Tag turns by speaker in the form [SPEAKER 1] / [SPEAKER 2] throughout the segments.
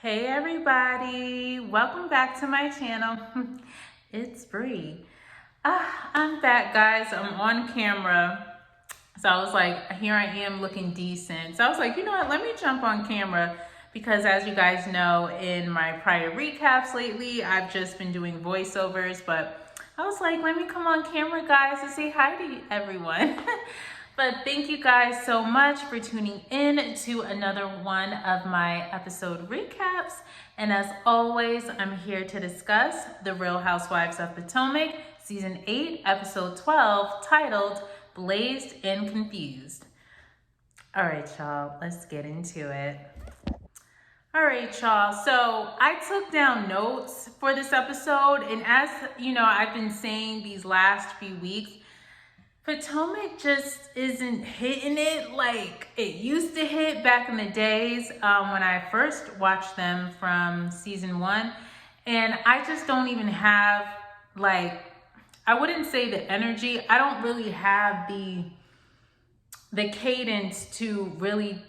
[SPEAKER 1] Hey everybody, welcome back to my channel. It's Bree. I'm back, guys. I'm on camera. So I was like, here I am looking decent. So I was like, you know what, let me jump on camera because as you guys know, in my prior recaps lately, I've just been doing voiceovers, but I was like, let me come on camera, guys, and say hi to everyone. But thank you guys so much for tuning in to another one of my episode recaps. And as always, I'm here to discuss the Real Housewives of Potomac, Season 8, Episode 12, titled Blazed and Confused. All right, y'all, let's get into it. All right, y'all. So I took down notes for this episode. And as you know, I've been saying these last few weeks, Potomac just isn't hitting it like it used to hit back in the days when I first watched them from season 1. And I just don't even have, like, I wouldn't say the energy. I don't really have the cadence to really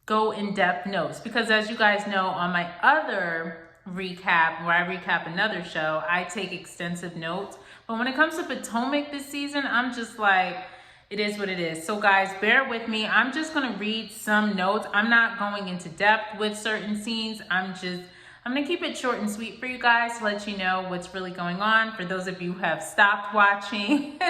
[SPEAKER 1] go in-depth notes. Because as you guys know, on my other recap, where I recap another show, I take extensive notes. But when it comes to Potomac this season, I'm just like, it is what it is. So guys, bear with me. I'm just gonna read some notes. I'm not going into depth with certain scenes. I'm gonna keep it short and sweet for you guys to let you know what's really going on. For those of you who have stopped watching,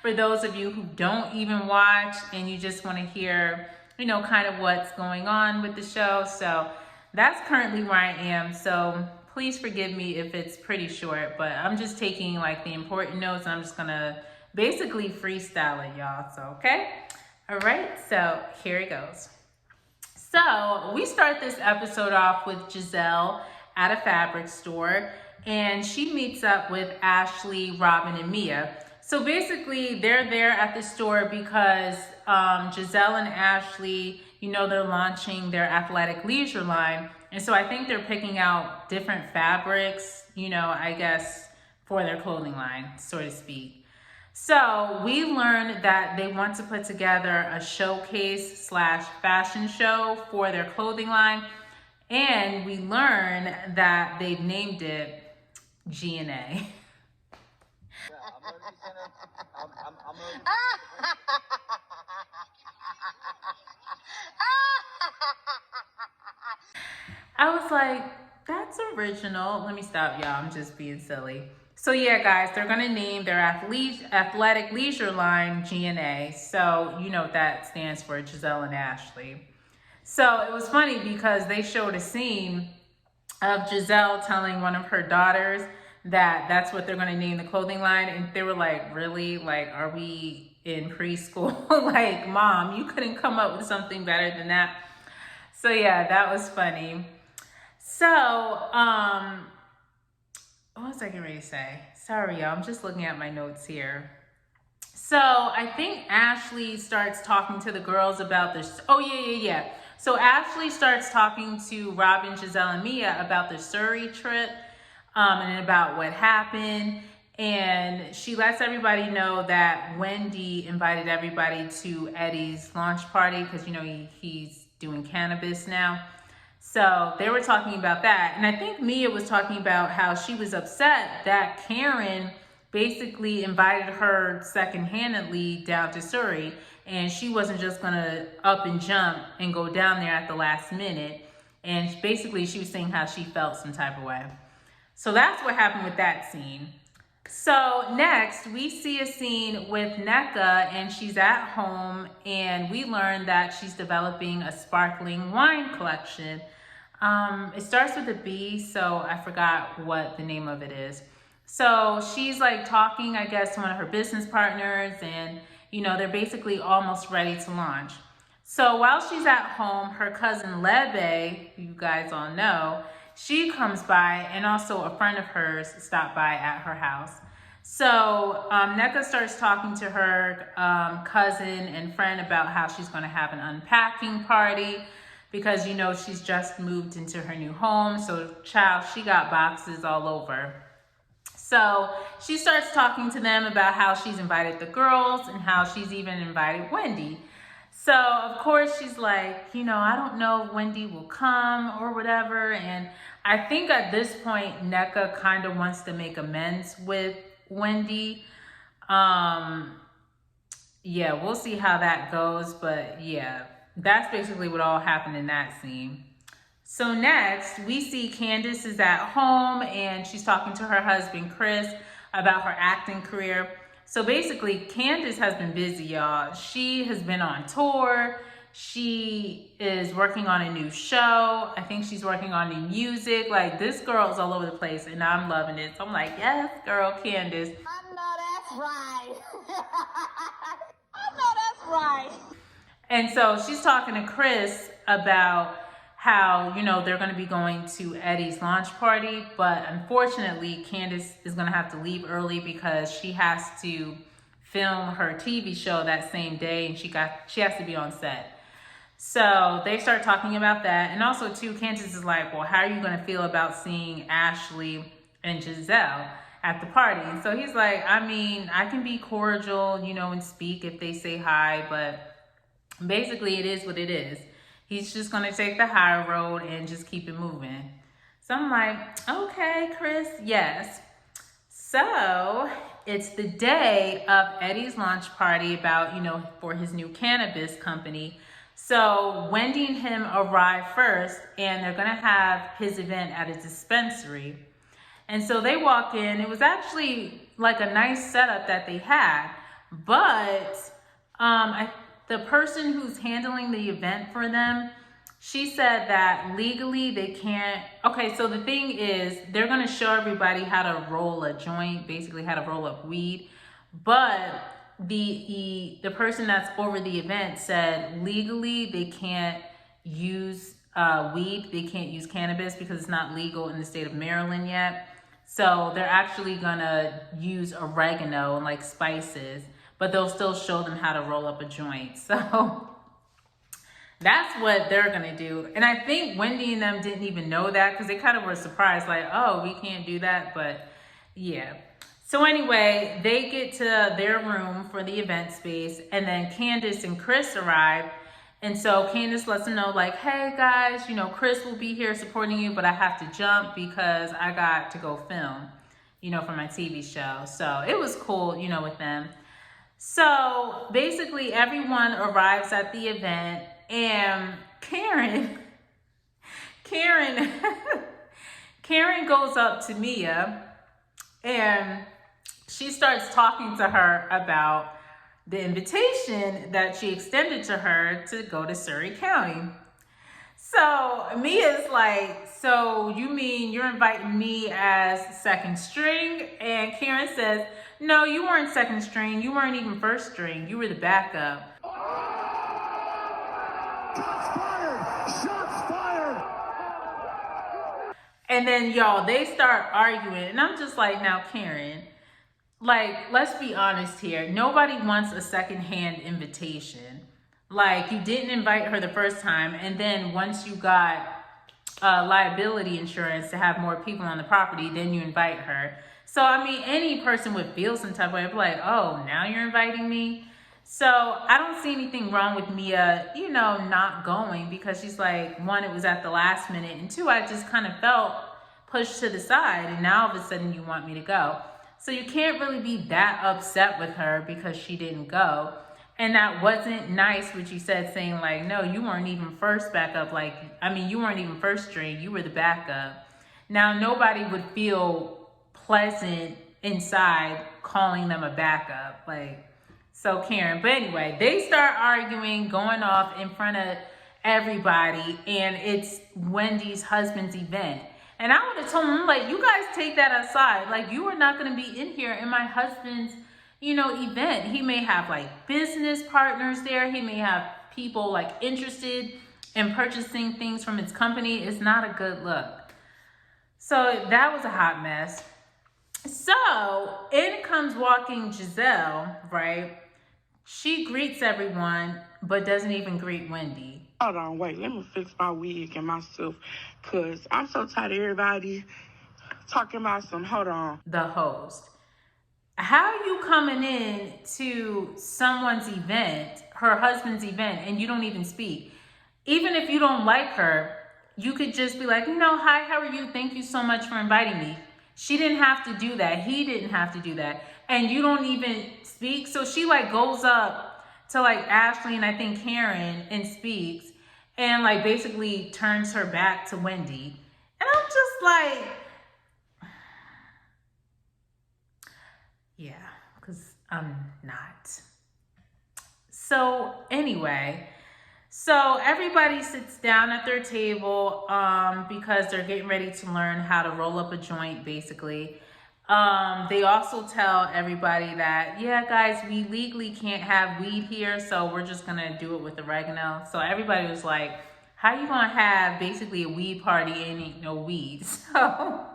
[SPEAKER 1] for those of you who don't even watch and you just wanna hear, you know, kind of what's going on with the show. So that's currently where I am. So please forgive me if it's pretty short, but I'm just taking like the important notes and I'm just gonna basically freestyle it, y'all. So, okay? All right, so here it goes. So we start this episode off with Giselle at a fabric store and she meets up with Ashley, Robin, and Mia. So basically they're there at the store because Giselle and Ashley, you know, they're launching their athletic leisure line. And so I think they're picking out different fabrics, you know, I guess for their clothing line, so to speak. So we learned that they want to put together a showcase slash fashion show for their clothing line. And we learn that they've named it G&A. I was like, that's original. Let me stop, y'all. I'm just being silly. So yeah, guys, they're gonna name their athletic leisure line G&A. So you know what that stands for, Giselle and Ashley. So it was funny because they showed a scene of Giselle telling one of her daughters that that's what they're gonna name the clothing line. And they were like, really? Like, are we in preschool? Like, Mom, you couldn't come up with something better than that. So yeah, that was funny. So, what was I getting ready to say? Sorry, y'all, I'm just looking at my notes here. So I think Ashley starts talking to the girls about this. Oh, yeah. So Ashley starts talking to Robin, Giselle, and Mia about the Surrey trip and about what happened. And she lets everybody know that Wendy invited everybody to Eddie's launch party because, you know, he's doing cannabis now. So they were talking about that. And I think Mia was talking about how she was upset that Karen basically invited her second-handedly down to Surrey. And she wasn't just gonna up and jump and go down there at the last minute. And basically she was saying how she felt some type of way. So that's what happened with that scene. So next we see a scene with NECA and she's at home and we learn that she's developing a sparkling wine collection. It starts with a B, so I forgot what the name of it is. So she's like talking, I guess, to one of her business partners and, you know, they're basically almost ready to launch. So while she's at home, her cousin Lebe, who you guys all know, she comes by and also a friend of hers stopped by at her house. So NECA starts talking to her cousin and friend about how she's going to have an unpacking party because, you know, she's just moved into her new home. So child, she got boxes all over. So she starts talking to them about how she's invited the girls and how she's even invited Wendy. So, of course, she's like, I don't know if Wendy will come or whatever. And I think at this point, NECA kind of wants to make amends with Wendy. Yeah, we'll see how that goes. But yeah, that's basically what all happened in that scene. So next, we see Candace is at home and she's talking to her husband, Chris, about her acting career. So basically, Candace has been busy, y'all. She has been on tour. She is working on a new show. I think she's working on new music. Like, this girl's all over the place, and I'm loving it. So I'm like, yes, girl, Candace.
[SPEAKER 2] I know that's right. I know that's right.
[SPEAKER 1] And so she's talking to Chris about how, they're going to be going to Eddie's launch party. But unfortunately, Candace is going to have to leave early because she has to film her TV show that same day, and she has to be on set. So they start talking about that. And also, too, Candace is like, well, how are you going to feel about seeing Ashley and Giselle at the party? And so he's like, I can be cordial, and speak if they say hi, but basically it is what it is. He's just going to take the high road and just keep it moving. So I'm like, okay, Chris, yes. So it's the day of Eddie's launch party about, for his new cannabis company. So Wendy and him arrive first, and they're going to have his event at a dispensary. And so they walk in. It was actually like a nice setup that they had, but the person who's handling the event for them, she said that legally they can't. Okay, so the thing is, they're going to show everybody how to roll a joint, basically how to roll up weed. But the person that's over the event said legally they can't use weed. They can't use cannabis because it's not legal in the state of Maryland yet. So they're actually going to use oregano and like spices, but they'll still show them how to roll up a joint. So that's what they're going to do. And I think Wendy and them didn't even know that because they kind of were surprised, like, oh, we can't do that. But yeah. So anyway, they get to their room for the event space, and then Candace and Chris arrive. And so Candace lets them know, like, hey guys, Chris will be here supporting you, but I have to jump because I got to go film, for my TV show. So it was cool, with them. So basically everyone arrives at the event, and Karen goes up to Mia and she starts talking to her about the invitation that she extended to her to go to Surrey County. So Mia's like, so you mean you're inviting me as second string? And Karen says, no, you weren't second string. You weren't even first string. You were the backup.
[SPEAKER 3] Shots fired! Shots fired!
[SPEAKER 1] And then, y'all, they start arguing. And I'm just like, now, Karen, like, let's be honest here. Nobody wants a secondhand invitation. Like, you didn't invite her the first time, and then once you got liability insurance to have more people on the property, then you invite her. So, any person would feel some type of way, like, oh, now you're inviting me? So, I don't see anything wrong with Mia, not going, because she's like, one, it was at the last minute, and two, I just kind of felt pushed to the side, and now all of a sudden you want me to go. So, you can't really be that upset with her because she didn't go. And that wasn't nice what you said, saying like, no, you weren't even first backup. You weren't even first string. You were the backup. Now, nobody would feel pleasant inside calling them a backup. So Karen. But anyway, they start arguing, going off in front of everybody. And it's Wendy's husband's event. And I would have told them, like, you guys take that aside. Like, you are not going to be in here in my husband's event. He may have like business partners there. He may have people like interested in purchasing things from his company. It's not a good look. So that was a hot mess. So in comes walking Giselle, right? She greets everyone, but doesn't even greet Wendy.
[SPEAKER 4] Hold on, wait, let me fix my wig and myself, because I'm so tired of everybody talking about hold on.
[SPEAKER 1] The host. How are you coming in to someone's event, her husband's event and you don't even speak. Even if you don't like her, you could just be like, hi, how are you? Thank you so much for inviting me. She didn't have to do that. He didn't have to do that. And you don't even speak. So she like goes up to like Ashley and I think Karen and speaks and like basically turns her back to Wendy. And I'm just like, yeah, because I'm not. So anyway, so everybody sits down at their table because they're getting ready to learn how to roll up a joint, basically. They also tell everybody that, yeah, guys, we legally can't have weed here, so we're just going to do it with oregano. So everybody was like, how you going to have basically a weed party and ain't no weed? So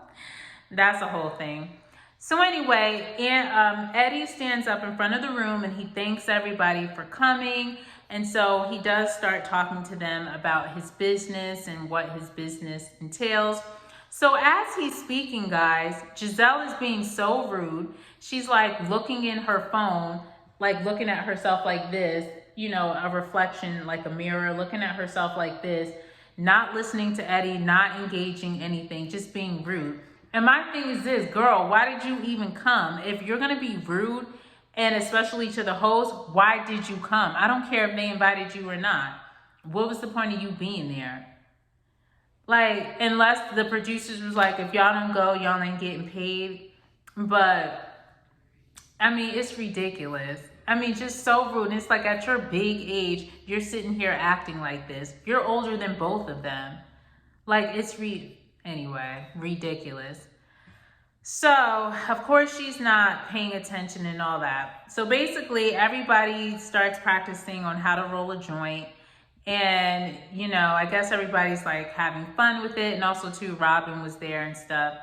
[SPEAKER 1] that's the whole thing. So anyway, Eddie stands up in front of the room and he thanks everybody for coming. And so he does start talking to them about his business and what his business entails. So as he's speaking, guys, Giselle is being so rude. She's like looking in her phone, like looking at herself like this, a reflection, like a mirror, looking at herself like this, not listening to Eddie, not engaging anything, just being rude. And my thing is this, girl, why did you even come? If you're going to be rude, and especially to the host, why did you come? I don't care if they invited you or not. What was the point of you being there? Like, unless the producers was like, if y'all don't go, y'all ain't getting paid. But, I mean, it's ridiculous. I mean, just so rude. And it's like at your big age, you're sitting here acting like this. You're older than both of them. Like, it's anyway, ridiculous. So, of course, she's not paying attention and all that. So basically, everybody starts practicing on how to roll a joint. And, I guess everybody's like having fun with it. And also, too, Robin was there and stuff.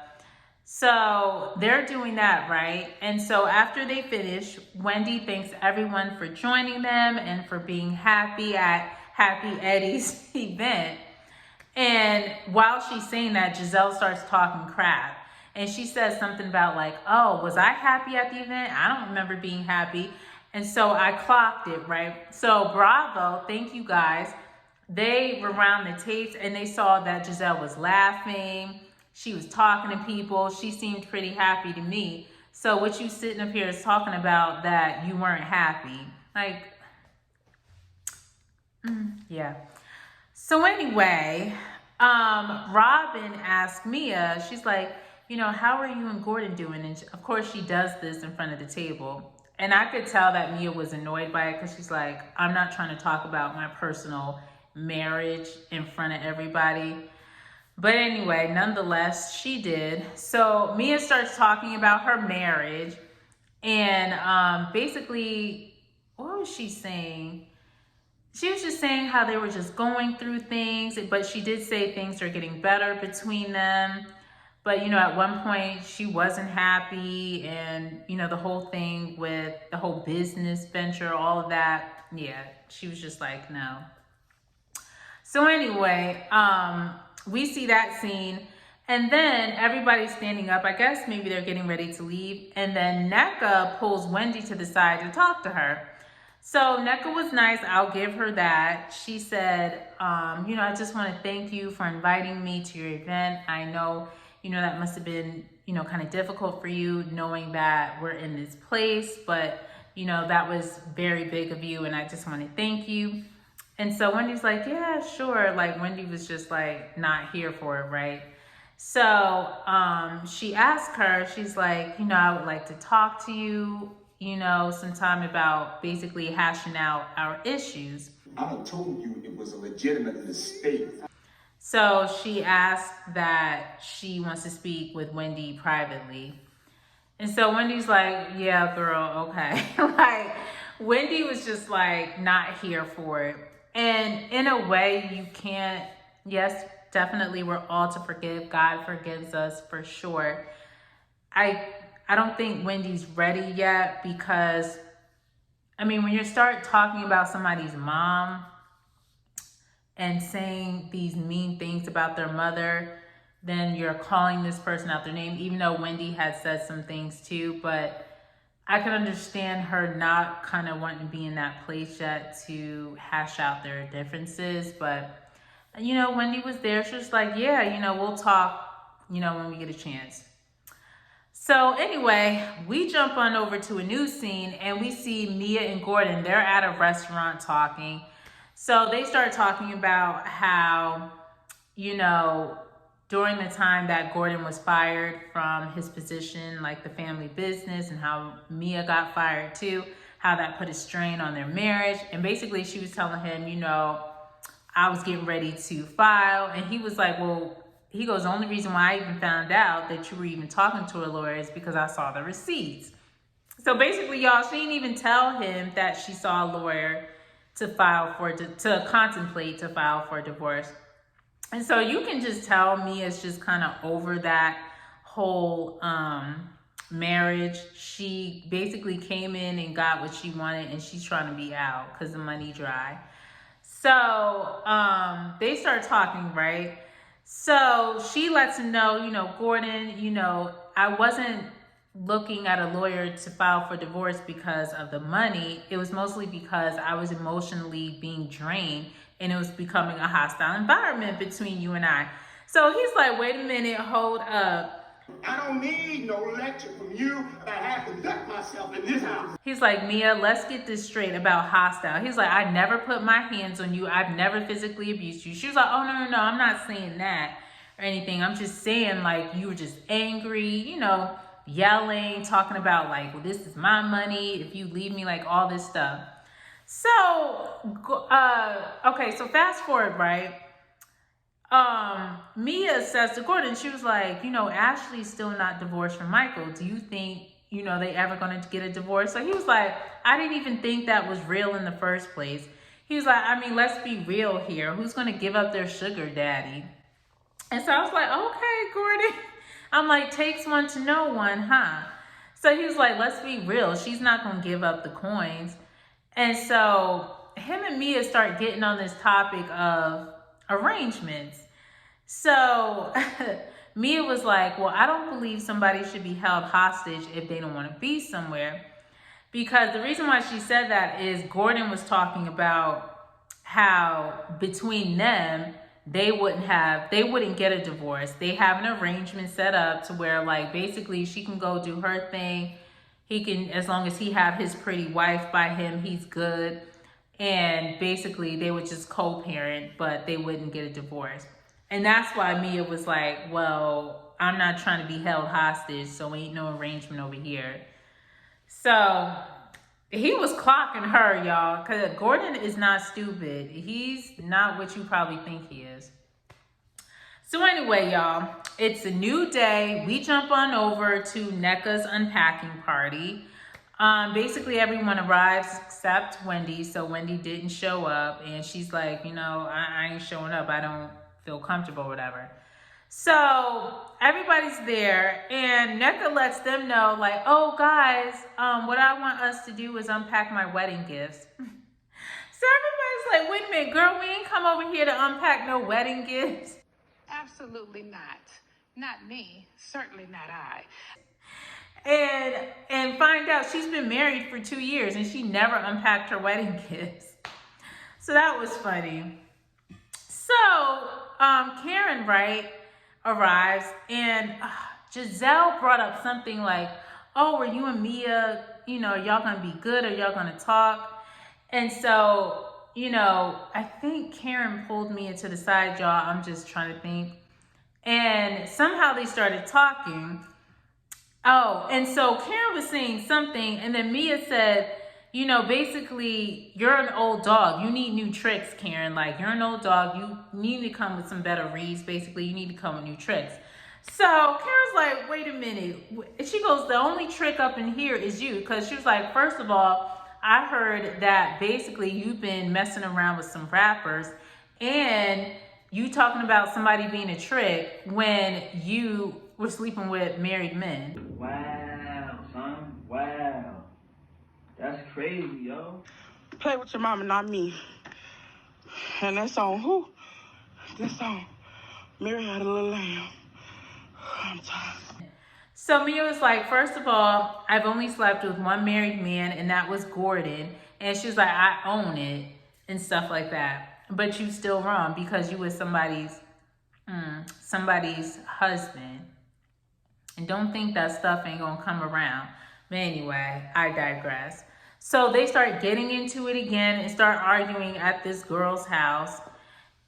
[SPEAKER 1] So they're doing that, right? And so after they finish, Wendy thanks everyone for joining them and for being happy at Happy Eddie's event. And while she's saying that, Giselle starts talking crap. And she says something about like, oh, was I happy at the event? I don't remember being happy. And so I clocked it, right? So bravo, thank you guys. They were around the tapes and they saw that Giselle was laughing. She was talking to people. She seemed pretty happy to me. So what you sitting up here is talking about that you weren't happy. Like, yeah. So anyway, Robin asked Mia, she's like, how are you and Gordon doing? And of course she does this in front of the table. And I could tell that Mia was annoyed by it because she's like, I'm not trying to talk about my personal marriage in front of everybody. But anyway, nonetheless, she did. So Mia starts talking about her marriage. And basically, what was she saying? She was just saying how they were just going through things. But she did say things are getting better between them. But, at one point she wasn't happy and, the whole thing with the whole business venture, all of that. Yeah, she was just like, no. So anyway, we see that scene and then everybody's standing up. I guess maybe they're getting ready to leave. And then NECA pulls Wendy to the side to talk to her. So NECA was nice. I'll give her that. She said, I just want to thank you for inviting me to your event. I know that must have been, kind of difficult for you knowing that we're in this place, but, that was very big of you and I just want to thank you. And so Wendy's like, yeah, sure. Like Wendy was just like not here for it, right? So she asked her, she's like, I would like to talk to you, sometime about basically hashing out our issues.
[SPEAKER 3] I told you it was a legitimate mistake.
[SPEAKER 1] So she asked that she wants to speak with Wendy privately. And so Wendy's like, yeah, girl, okay. Like, Wendy was just like not here for it. And in a way, you can't, yes, definitely we're all to forgive. God forgives us for sure. I don't think Wendy's ready yet because, when you start talking about somebody's mom, and saying these mean things about their mother, then you're calling this person out their name, even though Wendy had said some things too. But I can understand her not kind of wanting to be in that place yet to hash out their differences. But, you know, Wendy was there. She was like, yeah, you know, we'll talk, you know, when we get a chance. So anyway, we jump on over to a new scene and we see Mia and Gordon. They're at a restaurant talking. So they start talking about how, you know, during the time that Gordon was fired from his position, like the family business, and how Mia got fired too, how that put a strain on their marriage. And basically she was telling him, you know, I was getting ready to file. And he was like, well, he goes, the only reason why I even found out that you were even talking to a lawyer is because I saw the receipts. So basically, y'all, she didn't even tell him that she saw a lawyer to contemplate to file for a divorce. And so you can just tell Mia's just kind of over that whole marriage. She basically came in and got what she wanted, and she's trying to be out because the money dry. So they start talking, right? So she lets him know, you know, Gordon, you know, I wasn't looking at a lawyer to file for divorce because of the money. It was mostly because I was emotionally being drained and it was becoming a hostile environment between you and I. So he's like, wait a minute, hold up.
[SPEAKER 3] I don't need no lecture from you, but I have to duck myself in this house.
[SPEAKER 1] He's like, Mia, let's get this straight about hostile. He's like, I never put my hands on you. I've never physically abused you. She was like, oh, no, I'm not saying that or anything. I'm just saying, like, you were just angry, you know, yelling, talking about, like, well, this is my money. If you leave me, like, all this stuff. So, okay, so fast forward, right? Mia says to Gordon, she was like, you know, Ashley's still not divorced from Michael. Do you think, you know, they ever going to get a divorce? So he was like, I didn't even think that was real in the first place. He was like, I mean, let's be real here. Who's going to give up their sugar daddy? And so I was like, okay, Gordon. I'm like, takes one to know one, huh? So he was like, let's be real. She's not going to give up the coins. And so him and Mia start getting on this topic of arrangements. So Mia was like, well, I don't believe somebody should be held hostage if they don't want to be somewhere. Because the reason why she said that is Gordon was talking about how between them, they wouldn't get a divorce. They have an arrangement set up to where, like, basically she can go do her thing. He can, as long as he have his pretty wife by him, he's good. And basically they would just co-parent, but they wouldn't get a divorce. And that's why Mia was like, well, I'm not trying to be held hostage, so ain't no arrangement over here. So he was clocking her, y'all, because Gordon is not stupid. He's not what you probably think he is. So anyway, y'all, it's a new day. We jump on over to NECA's unpacking party. Basically everyone arrives except Wendy. So Wendy didn't show up and she's like, you know, I ain't showing up. I don't feel comfortable, whatever. So everybody's there and NECA lets them know, like, oh guys, what I want us to do is unpack my wedding gifts. So everybody's like, wait a minute, girl, we ain't come over here to unpack no wedding gifts.
[SPEAKER 5] Absolutely not. Not me. Certainly not I.
[SPEAKER 1] And find out she's been married for 2 years and she never unpacked her wedding gifts. So that was funny. So Karen, right, arrives and Giselle brought up something like, oh, are you and Mia, you know, y'all gonna be good or y'all gonna talk? And so, you know, I think Karen pulled Mia to the side, y'all. I'm just trying to think. And somehow they started talking. Oh, and so Karen was saying something, and then Mia said, you know, basically, you're an old dog. You need new tricks, Karen. Like, you're an old dog. You need to come with some better reads. Basically, you need to come with new tricks. So Karen's like, wait a minute. She goes, the only trick up in here is you. Because she was like, first of all, I heard that basically you've been messing around with some rappers. And you talking about somebody being a trick when you were sleeping with married men.
[SPEAKER 6] Wow, son. Wow. That's crazy, yo.
[SPEAKER 4] Play with your mama, not me. And that's on who? That's on Mary Had a Little Lamb. I'm tired.
[SPEAKER 1] So Mia was like, first of all, I've only slept with one married man, and that was Gordon. And she was like, I own it and stuff like that. But you still wrong because you was somebody's husband. And don't think that stuff ain't gonna come around. But anyway, I digress. So they start getting into it again and start arguing at this girl's house.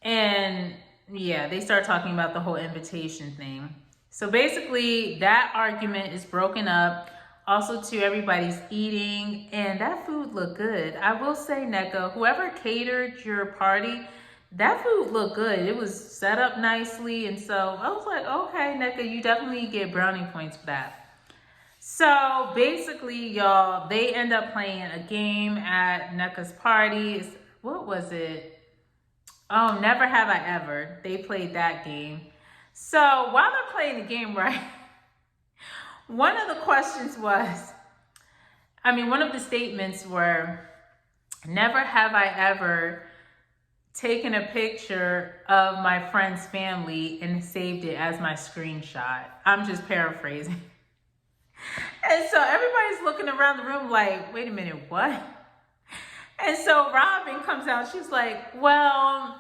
[SPEAKER 1] And yeah, they start talking about the whole invitation thing. So basically, that argument is broken up. Also, too, everybody's eating, and that food looked good. I will say, NECA, whoever catered your party, that food looked good. It was set up nicely, and so I was like, okay, NECA, you definitely get brownie points for that. So basically, y'all, they end up playing a game at NECA's party. What was it? Oh, Never Have I Ever. They played that game. So while they're playing the game, right, one of the questions was, one of the statements were, never have I ever taken a picture of my friend's family and saved it as my screenshot. I'm just paraphrasing. And so everybody's looking around the room like, wait a minute, what? And so Robin comes out. She's like, well,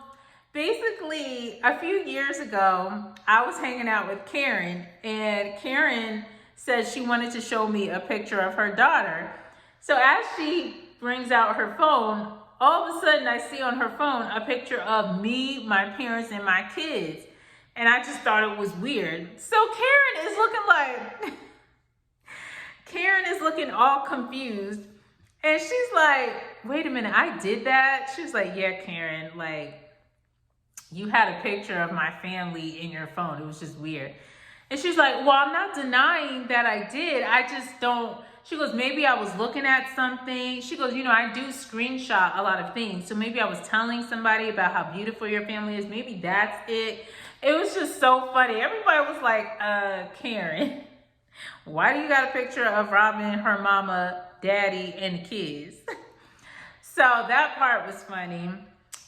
[SPEAKER 1] basically, a few years ago, I was hanging out with Karen, and Karen said she wanted to show me a picture of her daughter. So as she brings out her phone, all of a sudden I see on her phone a picture of me, my parents, and my kids. And I just thought it was weird. So Karen is looking like, Karen is looking all confused. And she's like, wait a minute, I did that? She's like, yeah, Karen, like, you had a picture of my family in your phone. It was just weird. And she's like, well, I'm not denying that I did. I just don't. She goes, maybe I was looking at something. She goes, I do screenshot a lot of things. So maybe I was telling somebody about how beautiful your family is. Maybe that's it. It was just so funny. Everybody was like, Karen, why do you got a picture of Robin, her mama, daddy, and the kids? So that part was funny.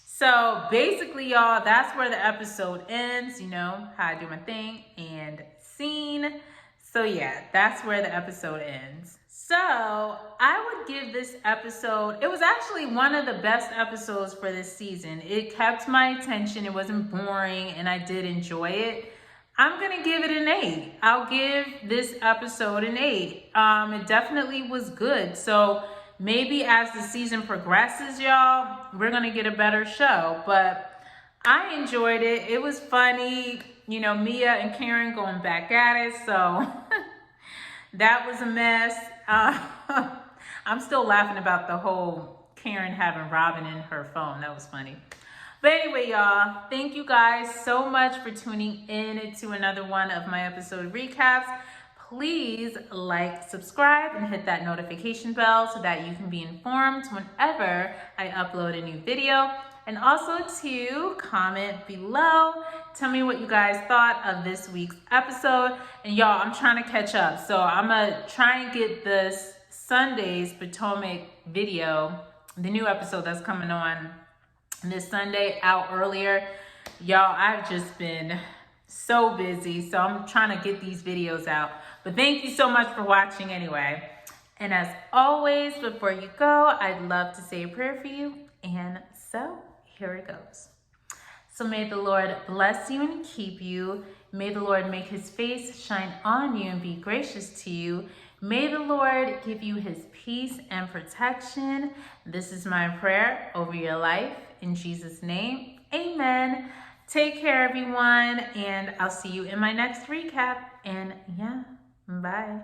[SPEAKER 1] So basically, y'all, that's where the episode ends. How I do my thing and scene. So yeah, that's where the episode ends. So I would give this episode, it was actually one of the best episodes for this season. It kept my attention. It wasn't boring, and I did enjoy it. I'm going to give it an 8. I'll give this episode an 8. It definitely was good. So maybe as the season progresses, y'all, we're going to get a better show. But I enjoyed it. It was funny. Mia and Karen going back at it. So that was a mess. I'm still laughing about the whole Karen having Robin in her phone. That was funny. But anyway, y'all, thank you guys so much for tuning in to another one of my episode recaps. Please like, subscribe, and hit that notification bell so that you can be informed whenever I upload a new video. And also to comment below. Tell me what you guys thought of this week's episode. And y'all, I'm trying to catch up. So I'm going to try and get this Sunday's Potomac video, the new episode that's coming on this Sunday, out earlier. Y'all, I've just been so busy. So I'm trying to get these videos out. But thank you so much for watching anyway. And as always, before you go, I'd love to say a prayer for you. And so here it goes. So may the Lord bless you and keep you. May the Lord make his face shine on you and be gracious to you. May the Lord give you his peace and protection. This is my prayer over your life. In Jesus' name, amen. Take care, everyone, and I'll see you in my next recap. And yeah, bye.